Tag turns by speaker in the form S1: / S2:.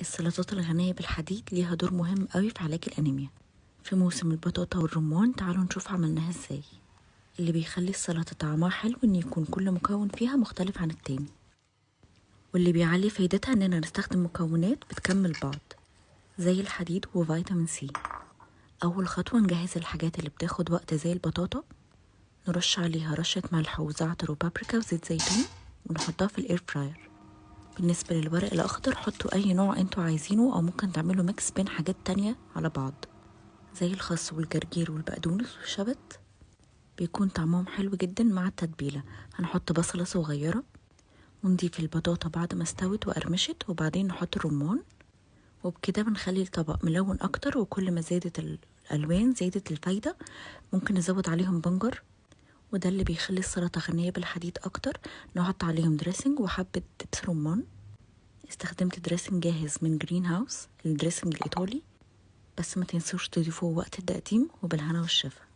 S1: السلطات الغنية بالحديد ليها دور مهم قوي في علاج الأنيميا. في موسم البطاطا والرمان تعالوا نشوف عملناها ازاي. اللي بيخلي السلطة طعمها حلو ان يكون كل مكون فيها مختلف عن التاني، واللي بيعلي فايدتها اننا نستخدم مكونات بتكمل بعض زي الحديد وفيتامين سي. اول خطوة نجهز الحاجات اللي بتاخد وقت زي البطاطا، نرش عليها رشة ملح وزعتر وبابريكا وزيت زيتون ونحطها في الاير فراير. بالنسبة للورق الأخضر حطوا أي نوع انتوا عايزينه، أو ممكن تعملوا ميكس بين حاجات تانية على بعض زي الخس والجرجير والبقدونس والشبت، بيكون طعمهم حلو جدا مع التتبيلة. هنحط بصلة صغيرة ونضيف البطاطا بعد ما استوت وقرمشت، وبعدين نحط الرمان، وبكده بنخلي الطبق ملون أكتر. وكل ما زادت الألوان زادت الفايدة. ممكن نزود عليهم بنجر، وده اللي بيخلي السلطة غنية بالحديد أكتر. نحط عليهم دريسنج وحبة دبس رمان. استخدمت دريسنج جاهز من جرين هاوس، الدريسنج الإيطالي، بس ما تنسوش تضيفوه وقت التقديم. وبالهنا والشفا.